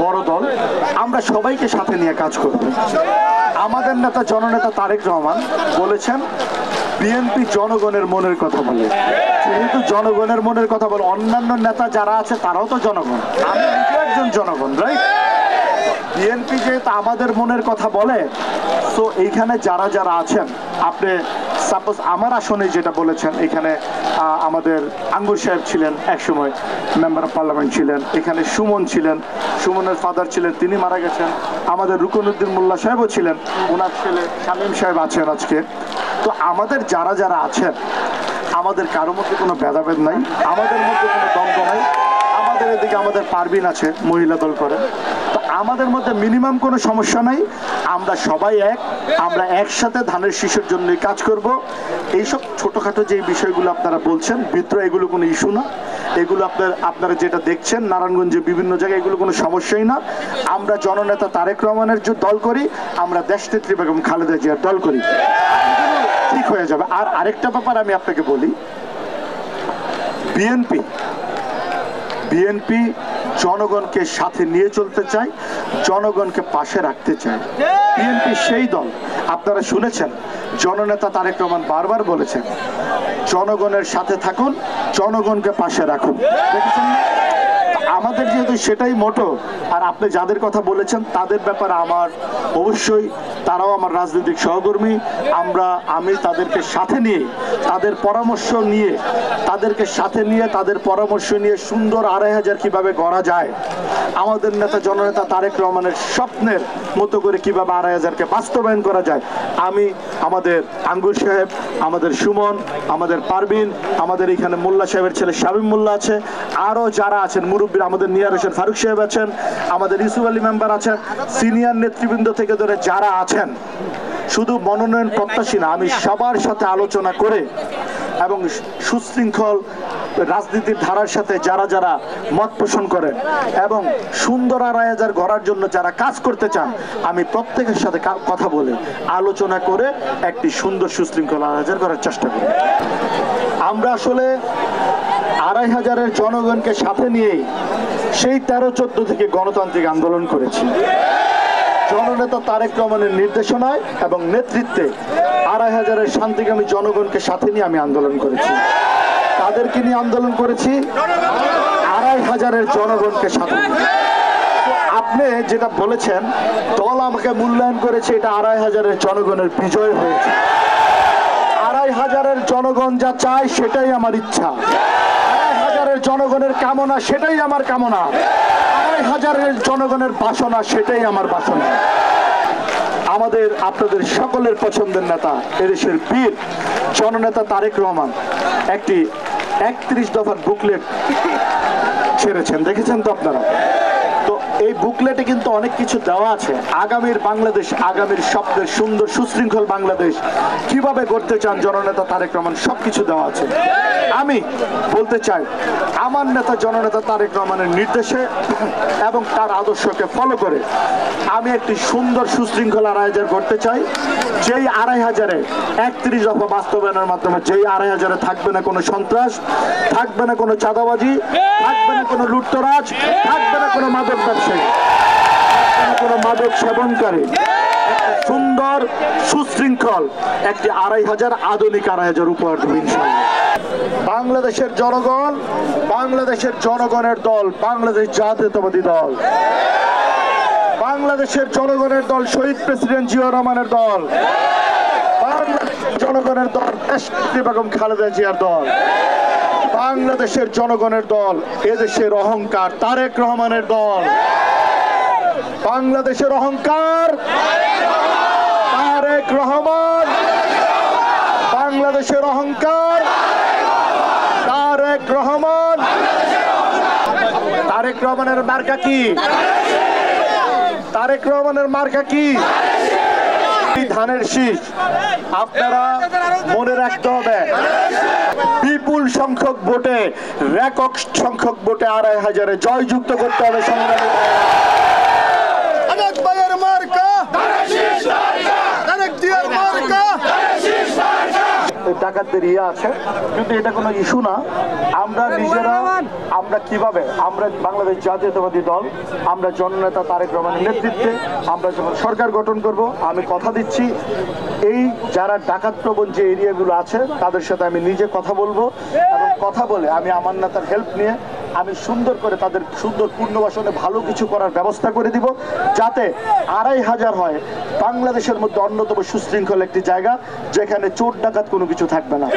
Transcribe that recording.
বড় দল, আমরা সবাইকে সাথে নিয়ে কাজ করব। আমাদের নেতা জননেতা তারেক রহমান বলেছেন বিএনপি জনগণের মনের কথা বলে। যেহেতু জনগণের মনের কথা বলে, অন্যান্য নেতা যারা আছে তারাও তো জনগণ, আমি নিজেও একজন জনগণ, রাইট? বিএনপি যেহেতু আমাদের মনের কথা বলে, তো এইখানে যারা যারা আছেন, আপনি সাপোজ আমার আসনে যেটা বলেছেন, এখানে আমাদের আঙ্গুর সাহেব ছিলেন, একসময় মেম্বার অফ পার্লামেন্ট ছিলেন, এখানে সুমন ছিলেন, সুমনের ফাদার ছিলেন, তিনি মারা গেছেন। আমাদের রুকনউদ্দিন মোল্লা সাহেবও ছিলেন, ওনার ছেলে শামীম সাহেব আছেন আজকে। তো আমাদের যারা যারা আছেন, আমাদের কারোর মধ্যে কোনো ভেদাভেদ নাই, আমাদের মধ্যে কোনো দ্বন্দ্ব নাই। আমাদের এদিকে আমাদের পারবিন আছে, মহিলা দল করেন, তো আমাদের মধ্যে মিনিমাম কোনো সমস্যা নাই। আমরা সবাই এক, আমরা একসাথে ধানের শীষের জন্য কাজ করব। এইসব ছোটোখাটো যে বিষয়গুলো আপনারা বলছেন বিদ্রোহ, এগুলো কোনো ইস্যু না। এগুলো আপনারা যেটা দেখছেন নারায়ণগঞ্জে বিভিন্ন জায়গায়, এগুলো কোনো সমস্যাই না। আমরা জননেতা তারেক রহমানের যে দল করি, আমরা দেশনেত্রী বেগম খালেদা জিয়ার দল করি, ঠিক হয়ে যাবে। আর আরেকটা ব্যাপার আমি আপনাকে বলি, বিএনপি জনগণকে সাথে নিয়ে চলতে চায়, জনগণকে পাশে রাখতে চায়। বিএনপি সেই দল, আপনারা শুনেছেন জননেতা তারেক রহমান বারবার বলেছেন জনগণের সাথে থাকুন, জনগণকে পাশে রাখুন। দেখেছেন আমাদের যেহেতু সেটাই মোটো। আর আপনি যাদের কথা বলেছেন তাদের ব্যাপারে আমার অবশ্যই, তারাও আমার রাজনৈতিক সহকর্মী, আমি তাদেরকে সাথে নিয়ে, তাদের পরামর্শ নিয়ে, তাদের পরামর্শ নিয়ে সুন্দর ২৫০০ কিভাবে গড়া যায়, আমাদের নেতা জননেতা তারেক রহমানের স্বপ্নের মতো করে কিভাবে ২৫০০কে বাস্তবায়ন করা যায়, আমি আমাদের আঙ্গুর সাহেব, আমাদের সুমন, আমাদের পারবিন, আমাদের এখানে মোল্লা সাহেবের ছেলে শামীম মোল্লা আছে, আরও যারা আছেন মুরব্বীর, আমাদের নিয়ার হোসেন ফারুক সাহেব আছেন, আমাদের ইউসুফ আলী মেম্বার আছেন, সিনিয়র নেতৃবৃন্দ থেকে ধরে যারা আছেন, শুধু মনোনয়ন প্রত্যাশী না, আমি সবার সাথে আলোচনা করে এবং সুশৃঙ্খল রাজনীতির ধারার সাথে যারা যারা মত পোষণ করেন এবং সুন্দর ২৫০০ গড়ার জন্য যারা কাজ করতে চান, আমি প্রত্যেকের সাথে কথা বলে আলোচনা করে একটি সুন্দর সুশৃঙ্খল ২৫০০ করার চেষ্টা করি। আমরা আসলে ২৫০০-এর জনগণকে সাথে নিয়েই সেই ১৩-১৪ থেকে গণতান্ত্রিক আন্দোলন করেছি। জননেতা তারেক রহমানের নির্দেশনায় এবং নেতৃত্বে ২৫০০-এর শান্তিকামী জনগণকে সাথে নিয়ে আমি আন্দোলন করেছি। তাদেরকে নিয়ে আন্দোলন করেছি, ২৫০০-এর জনগণকে সাথে নিয়ে। আপনি যেটা বলেছেন দল আমাকে মূল্যায়ন করেছে, এটা ২৫০০-এর জনগণের বিজয় হয়েছে। ২৫০০-এর জনগণ যা চায় সেটাই আমার ইচ্ছা, ২৫০০-এর জনগণের কামনা সেটাই আমার কামনা, ২৫০০-এর জনগণের বাসনা সেটাই আমার বাসনা। আমাদের আপনাদের সকলের পছন্দের নেতা, এদেশের বীর জননেতা তারেক রহমান একটি ৩১ দফার বুকলেট ছেড়েছেন, দেখেছেন তো আপনারা? তো এই বুকলেটে কিন্তু অনেক কিছু দেওয়া আছে, আগামীর বাংলাদেশ, আগামীর স্বপ্নের সুন্দর সুশৃঙ্খল বাংলাদেশ কিভাবে গড়তে চান জননেতা তারেক রহমান, সবকিছু দেওয়া আছে। আমি বলতে চাই আমার নেতা জননেতা তারেক রহমানের নির্দেশে এবং তার আদর্শকে ফলো করে আমি একটি সুন্দর সুশৃঙ্খল ২৫০০ করতে চাই। যেই ২৫০০-এ ৩১ দফা বাস্তবায়নের মাধ্যমে যেই ২৫০০-এ থাকবে না কোনো সন্ত্রাস, থাকবে না কোনো চাঁদাবাজি, থাকবে না কোনো লুটতরাজ, থাকবে না কোনো মাদক ব্যবসায়ী, কোনো মাদক সেবনকারী, সুন্দর সুশৃঙ্খল একটি ২৫০০ আধুনিক ২৫০০ উপহার দেব ইনশাআল্লাহ। বাংলাদেশের জনগণ, বাংলাদেশের জনগণের দল বাংলাদেশ জাতীয়তাবাদী দল, বাংলাদেশের জনগণের দল শহীদ প্রেসিডেন্ট জিয়াউর রহমানের দল, বাংলাদেশের জনগণের দল দেশনেত্রী বেগম খালেদা জিয়ার দল, বাংলাদেশের জনগণের দল এদেশের অহংকার তারেক রহমানের দল, বাংলাদেশের অহংকার তারেক রহমান, বাংলাদেশের অহংকার তারেক রহমান। তারেক রহমানের মার্কা কি? তারেক রহমানের মার্কা কি? ধানের শীষ। আপনারা মনে রাখতে হবে বিপুল সংখ্যক ভোটে, রেকর্ড সংখ্যক ভোটে ২৫০০-এ জয়যুক্ত করতে হবে সংগ্রামী। ডাকাতদের ইয়ে আছে, কিন্তু এটা কোনো ইস্যু না। আমরা নিজেরা আমরা কিভাবে আমরা বাংলাদেশ জাতীয়তাবাদী দল আমরা জননেতা তারেক রহমানের নেতৃত্বে আমরা যখন সরকার গঠন করব, আমি কথা দিচ্ছি এই যারা ডাকাত প্রবণ যে এরিয়াগুলো আছে তাদের সাথে আমি নিজে কথা বলবো, এবং কথা বলে আমি আমার নেতার হেল্প নিয়ে আমি সুন্দর করে তাদের সুন্দর পুনর্বাসনে ভালো কিছু করার ব্যবস্থা করে দিব, যাতে 2500 হয় বাংলাদেশের মধ্যে অন্যতম সুশৃঙ্খল একটি জায়গা যেখানে চোর ডাকাত কোনো কিছু থাকবে না।